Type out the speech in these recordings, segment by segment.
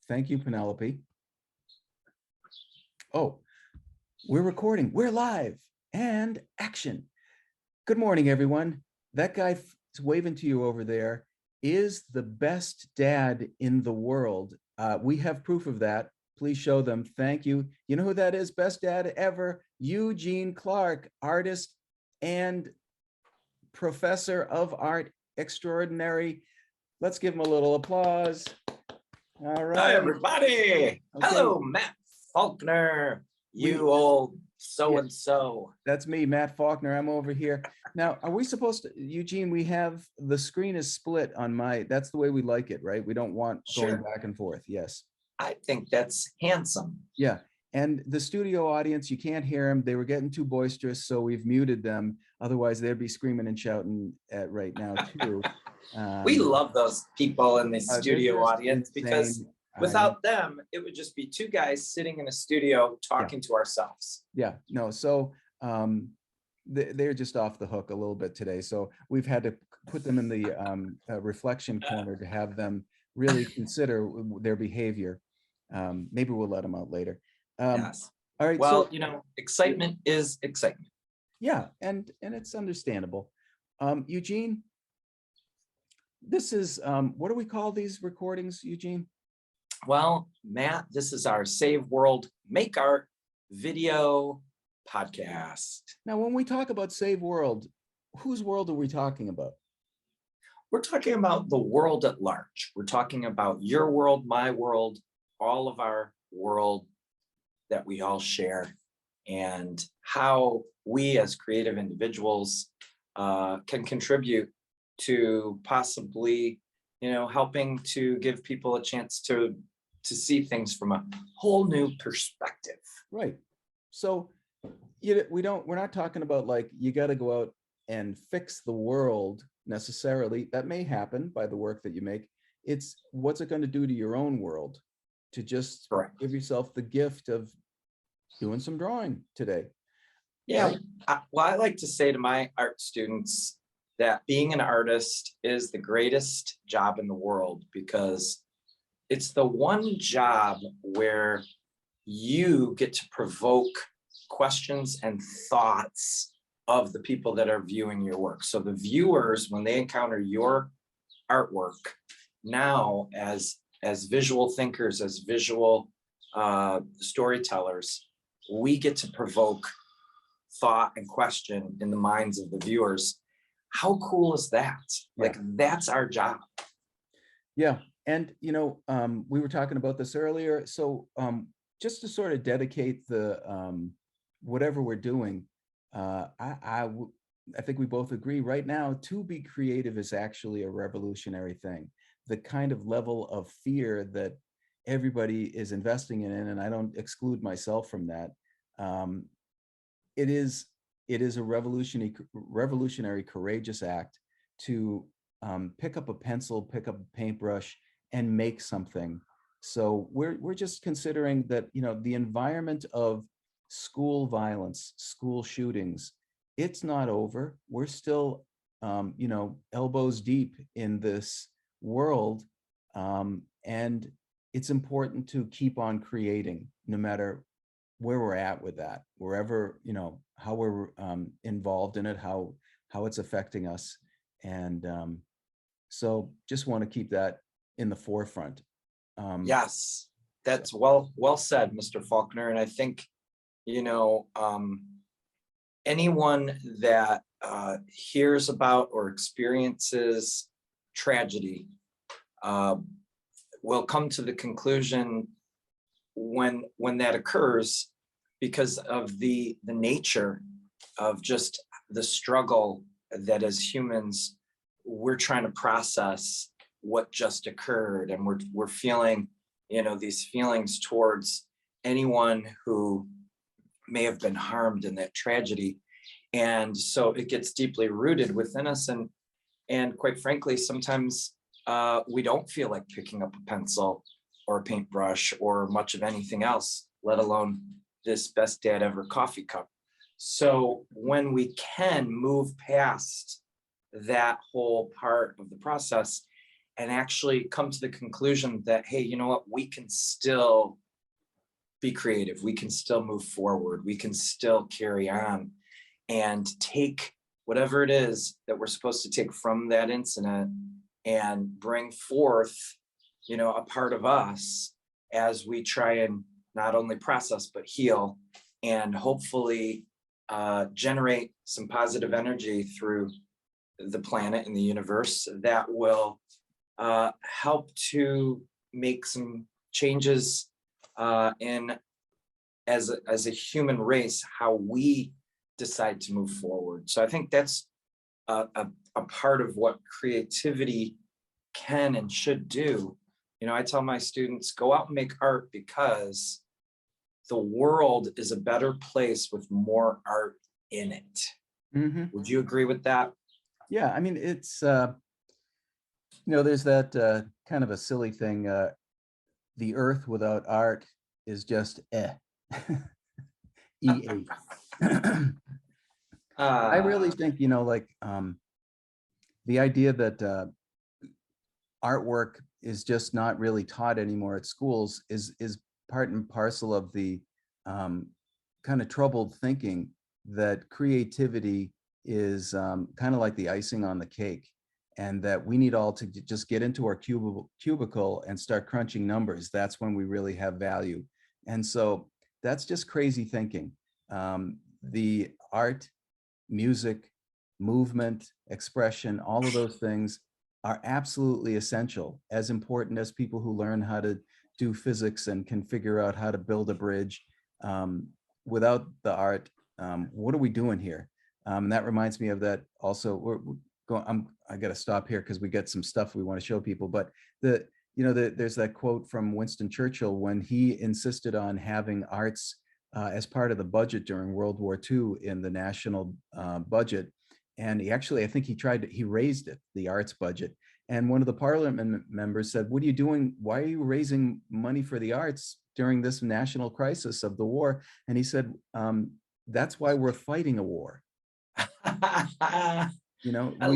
Thank you, Penelope. Oh, we're recording. We're live and action. Good morning, everyone. That guy waving to you over there is the best dad in the world. We have proof of that. Please show them. Thank you. You know who that is? Best dad ever. Eugene Clark, artist and professor of art extraordinary. Let's give him a little applause. All right. Hi, everybody. Okay. Hello, Matt Faulkner, you old so-and-so. That's me, Matt Faulkner. I'm over here. Now, are we supposed to, Eugene, we have, the screen is split on my, that's the way we like it, right? We don't want going back and forth. Yes. I think that's handsome. Yeah. And the studio audience, you can't hear them. They were getting too boisterous, so we've muted them. Otherwise, they'd be screaming and shouting at right now, too. We love those people in the studio audience because without them, it would just be two guys sitting in a studio talking to ourselves. Yeah, no, so they're just off the hook a little bit today. So we've had to put them in the reflection corner to have them really consider their behavior. Maybe we'll let them out later. Yes. All right. Well, so, you know, excitement is excitement. Yeah, and it's understandable. Eugene, this is, what do we call these recordings, Eugene? Well, Matt, this is our Save World Make Art video podcast. Now, when we talk about Save World, whose world are we talking about? We're talking about the world at large. We're talking about your world, my world, all of our world that we all share, and how we as creative individuals can contribute to possibly, you know, helping to give people a chance to see things from a whole new perspective. Right. So we're not talking about like, you got to go out and fix the world necessarily. That may happen by the work that you make. It's what's it going to do to your own world to just give yourself the gift of doing some drawing today. Yeah. Right? Well, I like to say to my art students that being an artist is the greatest job in the world, because it's the one job where you get to provoke questions and thoughts of the people that are viewing your work. So the viewers, when they encounter your artwork, now as visual thinkers, as visual storytellers, we get to provoke thought and question in the minds of the viewers. How cool is that? Yeah. Like, that's our job. Yeah. And, you know, we were talking about this earlier. So just to sort of dedicate the whatever we're doing, I think we both agree right now, to be creative is actually a revolutionary thing. The kind of level of fear that everybody is investing in, and I don't exclude myself from that. It is a revolutionary, courageous act to pick up a pencil, pick up a paintbrush, and make something. So we're just considering that, you know, the environment of school violence, school shootings, it's not over. We're still, you know, elbows deep in this world, and it's important to keep on creating, no matter where we're at with that, wherever, you know, how we're involved in it, how it's affecting us. And so just want to keep that in the forefront. Yes, that's well said, Mr. Faulkner. And I think, you know, anyone that hears about or experiences tragedy will come to the conclusion when that occurs, because of the nature of just the struggle that as humans we're trying to process what just occurred, and we're feeling, you know, these feelings towards anyone who may have been harmed in that tragedy. And so it gets deeply rooted within us, and quite frankly, sometimes we don't feel like picking up a pencil or a paintbrush or much of anything else, let alone this best dad ever coffee cup. So when we can move past that whole part of the process and actually come to the conclusion that, hey, you know what, we can still be creative, we can still move forward, we can still carry on and take whatever it is that we're supposed to take from that incident and bring forth, a part of us as we try and not only process but heal, and hopefully generate some positive energy through the planet and the universe that will help to make some changes in as a human race, how we decide to move forward. So I think that's a part of what creativity can and should do. I tell my students, go out and make art, because the world is a better place with more art in it. Mhm. Would you agree with that? Yeah, I mean, it's there's that kind of a silly thing. The earth without art is just EA. I really Uh, think, the idea that artwork is just not really taught anymore at schools is part and parcel of the kind of troubled thinking that creativity is kind of like the icing on the cake, and that we need all to just get into our cubicle and start crunching numbers. That's when we really have value. And so that's just crazy thinking. The art, music, movement, expression, all of those things are absolutely essential, as important as people who learn how to do physics and can figure out how to build a bridge. Without the art, what are we doing here? And that reminds me of that also. We're going, I got to stop here because we got some stuff we want to show people. But there's that quote from Winston Churchill when he insisted on having arts as part of the budget during World War II in the national budget. And I think he raised it, the arts budget. And one of the parliament members said, "What are you doing? Why are you raising money for the arts during this national crisis of the war?" And he said, "That's why we're fighting a war." I We,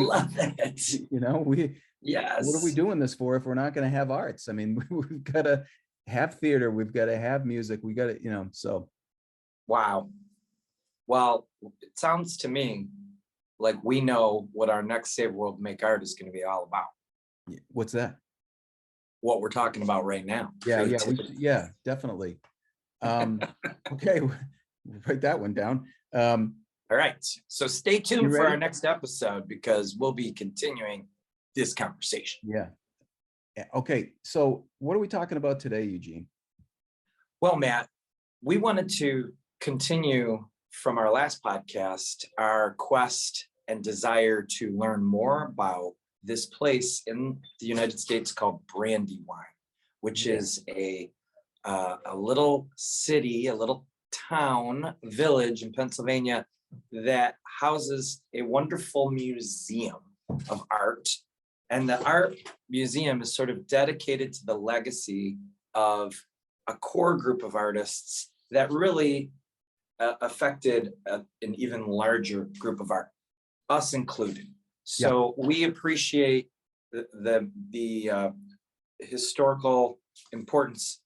love it. what are we Yes. doing this for if we're not going to have arts? I mean, we've got to have theater, we've got to have music, we got to, so. Wow. Well, it sounds to me like we know what our next Save World Make Art is going to be all about. What's that? What we're talking about right now. Yeah, Creativity. definitely. Okay, write that one down. All right. So stay You tuned for our ready? next episode, because we'll be continuing this conversation. Yeah. Okay, so what are we talking about today, Eugene? Well, Matt, we wanted to continue from our last podcast, our quest and desire to learn more about this place in the United States called Brandywine, which Yeah. is a little city, a little town, village in Pennsylvania that houses a wonderful museum of art. And the art museum is sort of dedicated to the legacy of a core group of artists that really affected an even larger group of art, us included. Yeah. So we appreciate the historical importance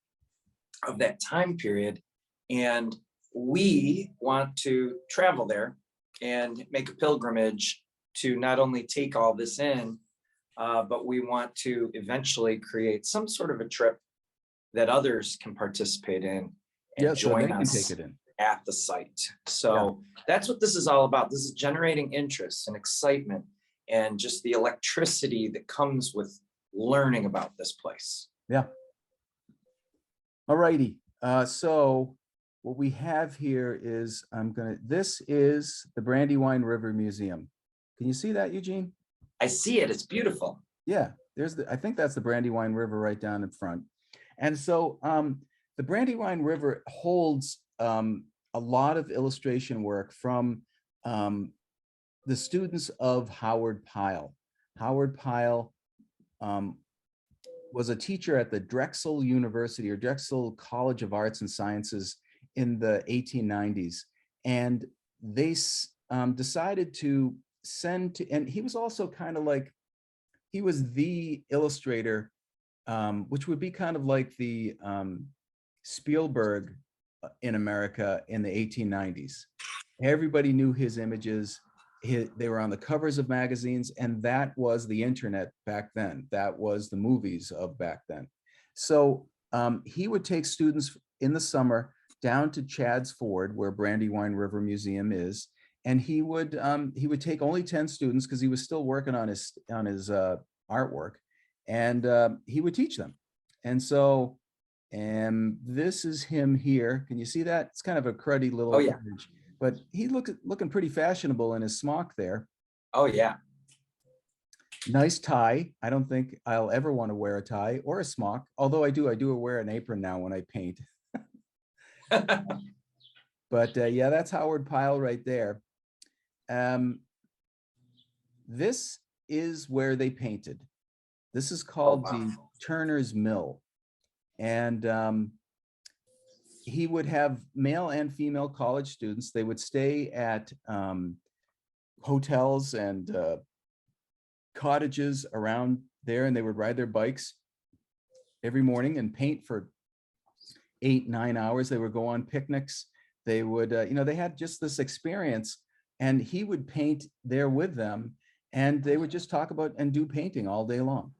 of that time period, and we want to travel there and make a pilgrimage to not only take all this in, but we want to eventually create some sort of a trip that others can participate in and Yeah, so they join can take us it in. at the site. So that's what this is all about. This is generating interest and excitement and just the electricity that comes with learning about this place. Yeah. All righty. So what we have here is this is the Brandywine River Museum. Can you see that, Eugene? I see it. It's beautiful. Yeah, I think that's the Brandywine River right down in front. And so the Brandywine River holds a lot of illustration work from the students of Howard Pyle. Howard Pyle was a teacher at the Drexel University or Drexel College of Arts and Sciences in the 1890s. And they decided to send to, and he was also kind of like he was the illustrator, which would be kind of like the Spielberg in America in the 1890s. Everybody knew his images. They were on the covers of magazines, and that was the internet back then. That was the movies of back then. So he would take students in the summer down to Chad's Ford, where Brandywine River Museum is, and he would take only 10 students because he was still working on his artwork, and he would teach them. And so, and this is him here. Can you see that? It's kind of a cruddy little Oh, yeah. image, but he looking pretty fashionable in his smock there. Oh, yeah. Nice tie. I don't think I'll ever want to wear a tie or a smock, although I do wear an apron now when I paint. But yeah, that's Howard Pyle right there. This is where they painted. This is called the Turner's Mill. And he would have male and female college students. They would stay at hotels and cottages around there, and they would ride their bikes every morning and paint for 8-9 hours. They would go on picnics. They would, they had just this experience, and he would paint there with them, and they would just talk about and do painting all day long.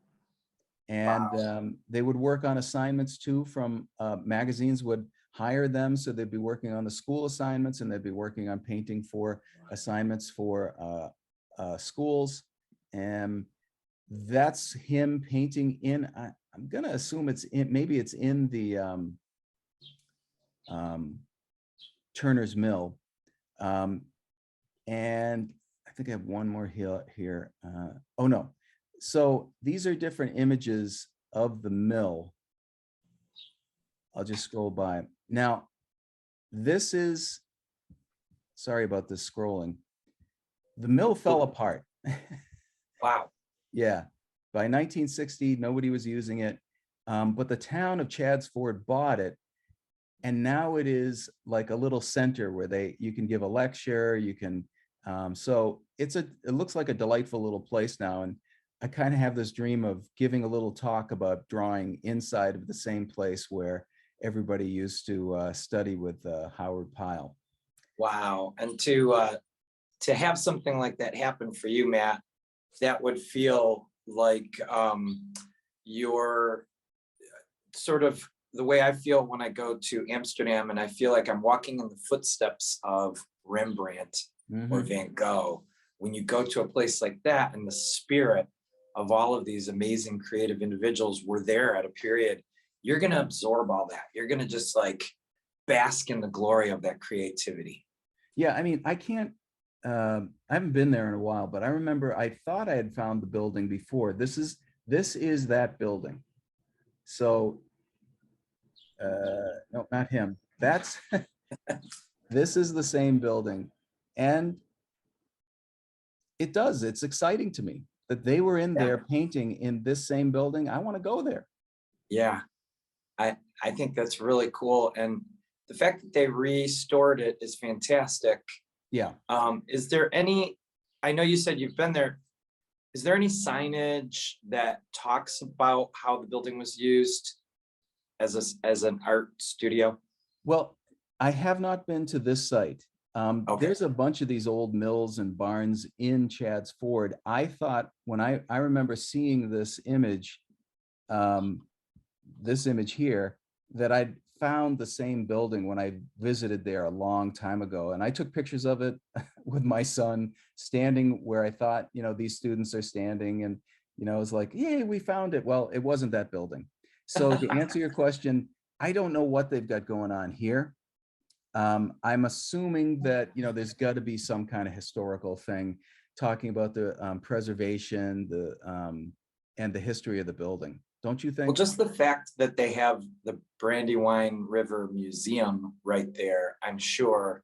And they would work on assignments too from magazines would hire them. So they'd be working on the school assignments, and they'd be working on painting for assignments for schools. And that's him painting in, I'm gonna assume it's in, maybe it's in the Turner's Mill. And I think I have one more here. Oh no. So these are different images of the mill. I'll just scroll by. Now, this is, sorry about this scrolling. The mill fell apart. Wow. Yeah, by 1960, nobody was using it. But the town of Chad's Ford bought it. And now it is like a little center where you can give a lecture, you can, so it looks like a delightful little place now. And I kind of have this dream of giving a little talk about drawing inside of the same place where everybody used to study with Howard Pyle. Wow. And to have something like that happen for you, Matt, that would feel like you're sort of the way I feel when I go to Amsterdam, and I feel like I'm walking in the footsteps of Rembrandt or Van Gogh. When you go to a place like that, and the spirit of all of these amazing creative individuals were there at a period, you're going to absorb all that. You're going to just like bask in the glory of that creativity. Yeah, I mean, I can't, I haven't been there in a while, but I remember I thought I had found the building before. This is that building. So, no, not him. That's, this is the same building. And it's exciting to me that they were in there painting in this same building. I want to go there. Yeah, I think that's really cool. And the fact that they restored it is fantastic. Yeah. Is there any, I know you said you've been there. Is there any signage that talks about how the building was used as an art studio? Well, I have not been to this site. Okay. There's a bunch of these old mills and barns in Chad's Ford. I thought when I remember seeing this image here, that I'd found the same building when I visited there a long time ago. And I took pictures of it with my son standing where I thought, these students are standing. And, it was like, yay, we found it. Well, it wasn't that building. So to answer your question, I don't know what they've got going on here. I'm assuming that, there's got to be some kind of historical thing talking about the preservation, and the history of the building. Don't you think? Well, just the fact that they have the Brandywine River Museum right there, I'm sure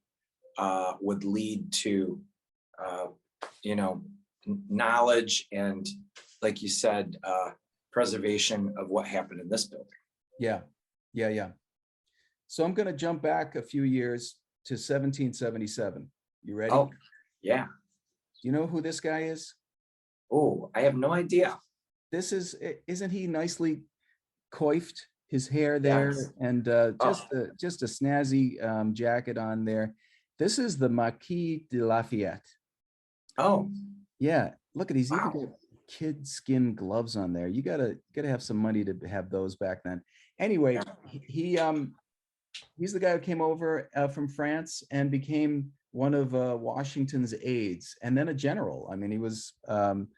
would lead to, knowledge and, like you said, preservation of what happened in this building. Yeah. So I'm going to jump back a few years to 1777. You ready? Oh, yeah. Do you know who this guy is? Oh, I have no idea. this is, isn't he nicely coiffed, his hair Yes. there, and Oh, just a snazzy jacket on there. This is the Marquis de Lafayette. oh, Yeah, look at, he's even wow. got kid skin gloves on there. You gotta have some money to have those back then. Anyway, he's the guy who came over from France and became one of Washington's aides, and then a general. I mean, he was um,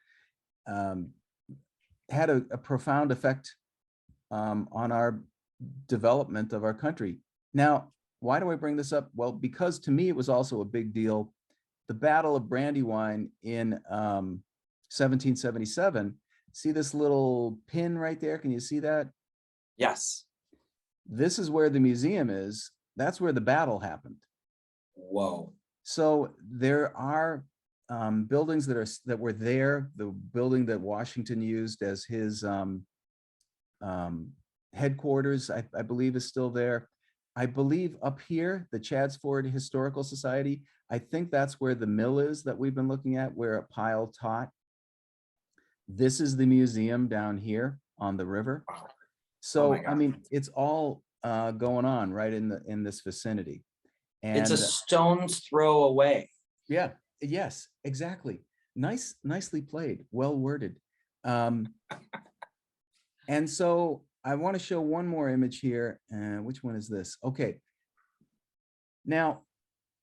had a profound effect on our development of our country. Now, why do I bring this up? Well, because to me, it was also a big deal. The Battle of Brandywine in 1777. See this little pin right there? Can you see that? Yes. This is where the museum is. That's where the battle happened. Whoa. So there are buildings that were there. The building that Washington used as his headquarters, I believe, is still there. I believe up here, the Chadsford Historical Society, I think that's where the mill is that we've been looking at, where Pyle taught. This is the museum down here on the river. Wow. Oh my So, I God. mean, it's all going on right in this vicinity. It's a And stone's throw away. yeah, yes, exactly. Nicely played, well worded. Um, and so I want to show one more image here. Which one is this? Okay. Now,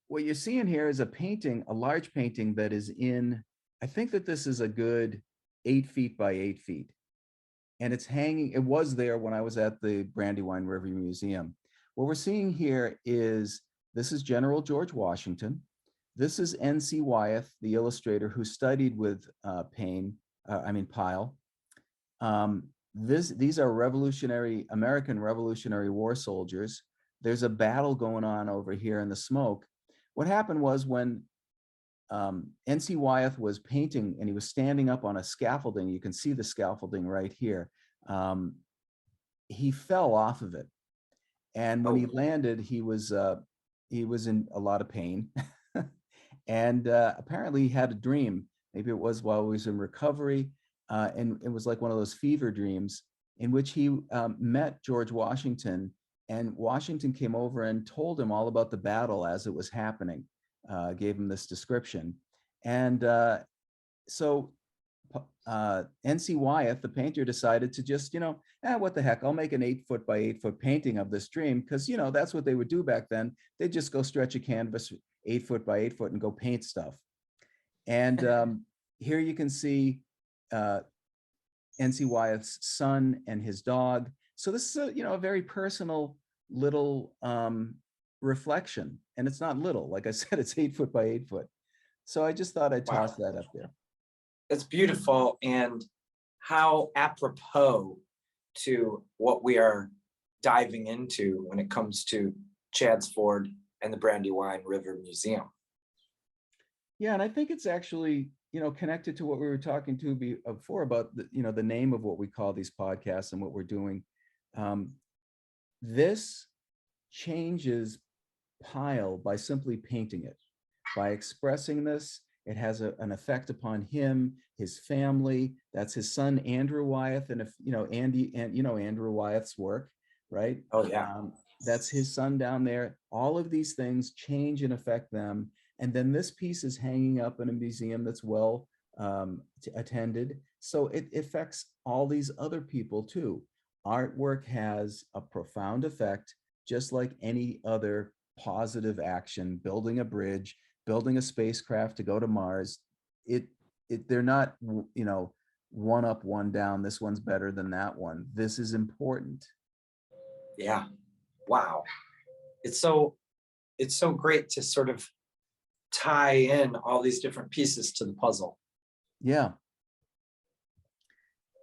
what you're seeing here is a painting, a large painting that is in, I think that this is a good 8 feet by 8 feet. And it's hanging, it was there when I was at the Brandywine River Museum. What we're seeing here is, this is General George Washington. This is N.C. Wyeth, the illustrator who studied with Pyle. These are American Revolutionary War soldiers. There's a battle going on over here in the smoke. What happened was, when N.C. Wyeth was painting and he was standing up on a scaffolding, you can see the scaffolding right here. He fell off of it. And when he Oh, landed, he was in a lot of pain. And apparently he had a dream. Maybe it was while he was in recovery. And it was like one of those fever dreams in which he met George Washington, and Washington came over and told him all about the battle as it was happening, gave him this description. And so N.C. Wyeth, the painter, decided to just, what the heck, I'll make an 8 foot by 8 foot painting of this dream, because, that's what they would do back then. They'd just go stretch a canvas 8 foot by 8 foot and go paint stuff. And here you can see N.C. Wyeth's son and his dog. So this is a very personal little reflection, and it's not little. Like I said, it's 8 foot by 8 foot. So I just thought I'd wow. toss that up there. It's beautiful, and how apropos to what we are diving into when it comes to Chadsford and the Brandywine River Museum. Yeah, and I think it's actually, connected to what we were talking to before about the name of what we call these podcasts and what we're doing. This changes Pyle by simply painting it, by expressing this. It has an effect upon him, his family. That's his son, Andrew Wyeth. And if, Andy, and Andrew Wyeth's work, right? Oh yeah. That's his son down there. All of these things change and affect them. And then this piece is hanging up in a museum that's well attended. So it affects all these other people too. Artwork has a profound effect, just like any other positive action, building a bridge, building a spacecraft to go to Mars. They're not, one up, one down. This one's better than that one. This is important. Yeah. Wow. It's so great to sort of tie in all these different pieces to the puzzle. Yeah.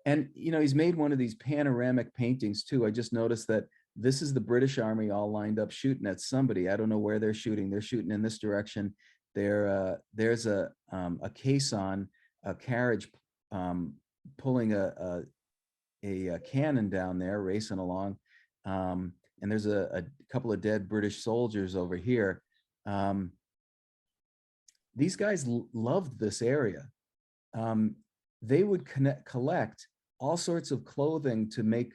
And, he's made one of these panoramic paintings too. I just noticed that this is the British Army all lined up shooting at somebody. I don't know where they're shooting. They're shooting in this direction. There's a caisson, a carriage pulling a cannon down there, racing along. And there's a couple of dead British soldiers over here. These guys loved this area. They would collect all sorts of clothing to make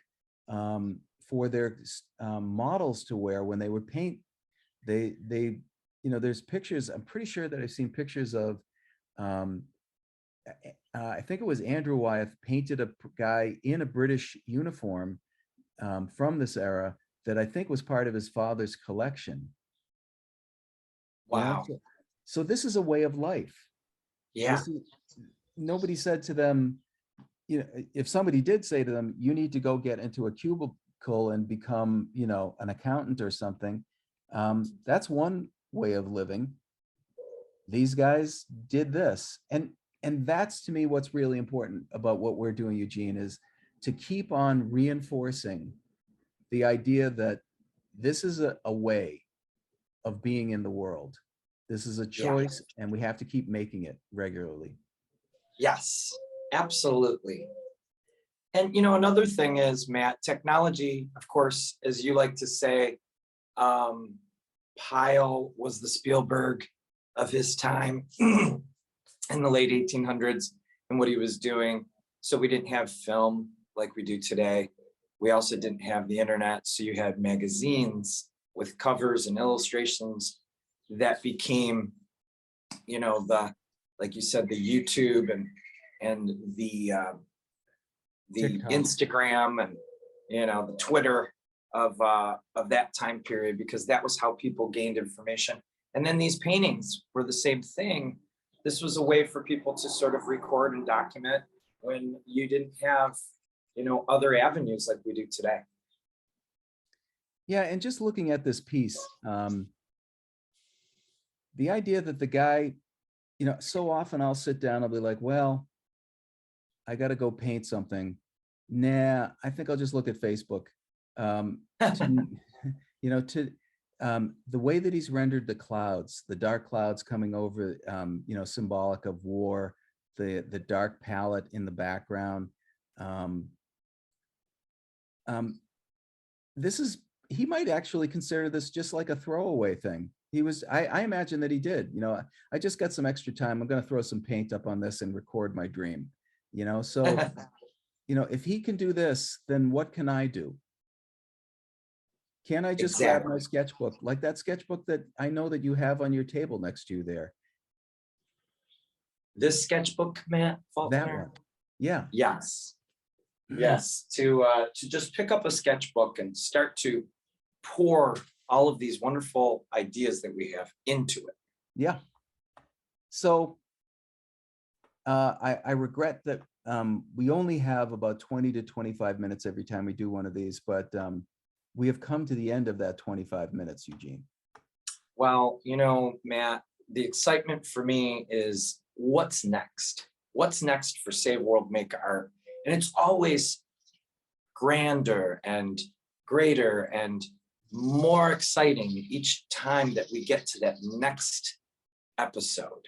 for their models to wear when they would paint. They there's pictures. I'm pretty sure that I've seen pictures of. I think it was Andrew Wyeth painted a guy in a British uniform from this era that I think was part of his father's collection. Wow. So this is a way of life. Yeah. Nobody said to them, if somebody did say to them, you need to go get into a cubicle and become, an accountant or something, that's one way of living. These guys did this. And that's, to me, what's really important about what we're doing, Eugene, is to keep on reinforcing the idea that this is a way of being in the world. This is a choice, and we have to keep making it regularly. Yes, absolutely. And another thing is, Matt, technology, of course, as you like to say, Pyle was the Spielberg of his time in the late 1800s and what he was doing. So we didn't have film like we do today. We also didn't have the internet. So you had magazines with covers and illustrations that became, like you said, the YouTube and the TikTok. Instagram and the Twitter of that time period, because that was how people gained information. And then these paintings were the same thing. This was a way for people to sort of record and document when you didn't have other avenues like we do today. Yeah, and just looking at this piece, the idea that the guy, so often I'll sit down, I'll be like, well, I got to go paint something. Nah, I think I'll just look at Facebook. The way that he's rendered the clouds, the dark clouds coming over, symbolic of war, the dark palette in the background. He might actually consider this just like a throwaway thing. I imagine that he did. I just got some extra time. I'm going to throw some paint up on this and record my dream. So, if he can do this, then what can I do? Can I just grab my sketchbook, like that sketchbook that I know that you have on your table next to you there? This sketchbook, Matt Faulkner? That one. Yeah. Yes. Yes. To just pick up a sketchbook and start to pour all of these wonderful ideas that we have into it. Yeah. So I regret that we only have about 20 to 25 minutes every time we do one of these, but we have come to the end of that 25 minutes, Eugene. Well, Matt, the excitement for me is what's next? What's next for Save World Make Art? And it's always grander and greater and more exciting each time that we get to that next episode.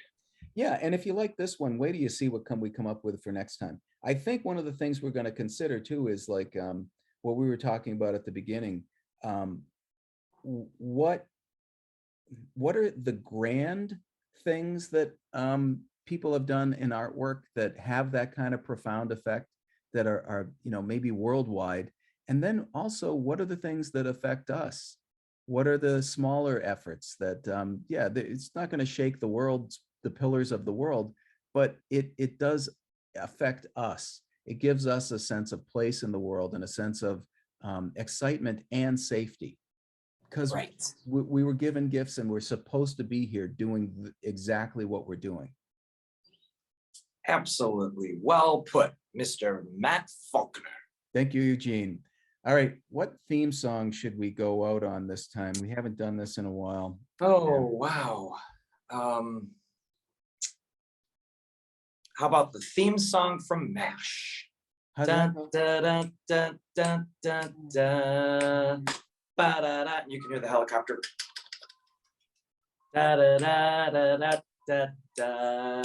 Yeah, and if you like this one, wait till you see what we come up with for next time. I think one of the things we're going to consider too is like what we were talking about at the beginning. What are the grand things that people have done in artwork that have that kind of profound effect, that are maybe worldwide? And then also, what are the things that affect us? What are the smaller efforts that it's not going to shake the pillars of the world, but it does affect us. It gives us a sense of place in the world and a sense of excitement and safety, because we were given gifts and we're supposed to be here doing exactly what we're doing. Absolutely. Well put, Mr. Matt Faulkner. Thank you, Eugene. All right, what theme song should we go out on this time? We haven't done this in a while. Oh, wow. How about the theme song from MASH? Dun, dun, dun, dun, dun, dun, dun. Ba-da-da. And you can hear the helicopter. Da, da, da, da, da, da, da.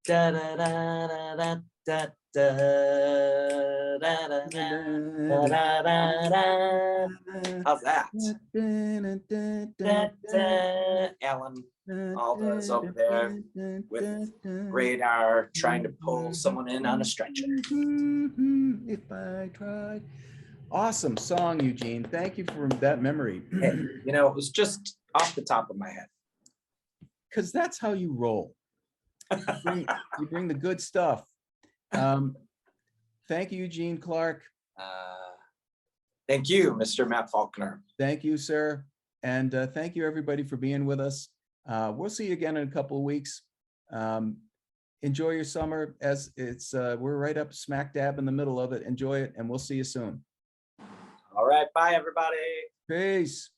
Da, da, da, da, da, da, da, da, da, da, da, da, da. How's that? Da, da. Alan Alda is over there with radar trying to pull someone in on a stretcher. If I tried. Awesome song, Eugene. Thank you for that memory. Hey, you know, it was just off the top of my head. Because that's how you roll. You bring the good stuff. Thank you, Eugene Clark. Thank you, Mr. Matt Faulkner. Thank you, sir. And thank you, everybody, for being with us. We'll see you again in a couple of weeks. Enjoy your summer, as it's we're right up smack dab in the middle of it. Enjoy it, and we'll see you soon. All right, bye, everybody. Peace.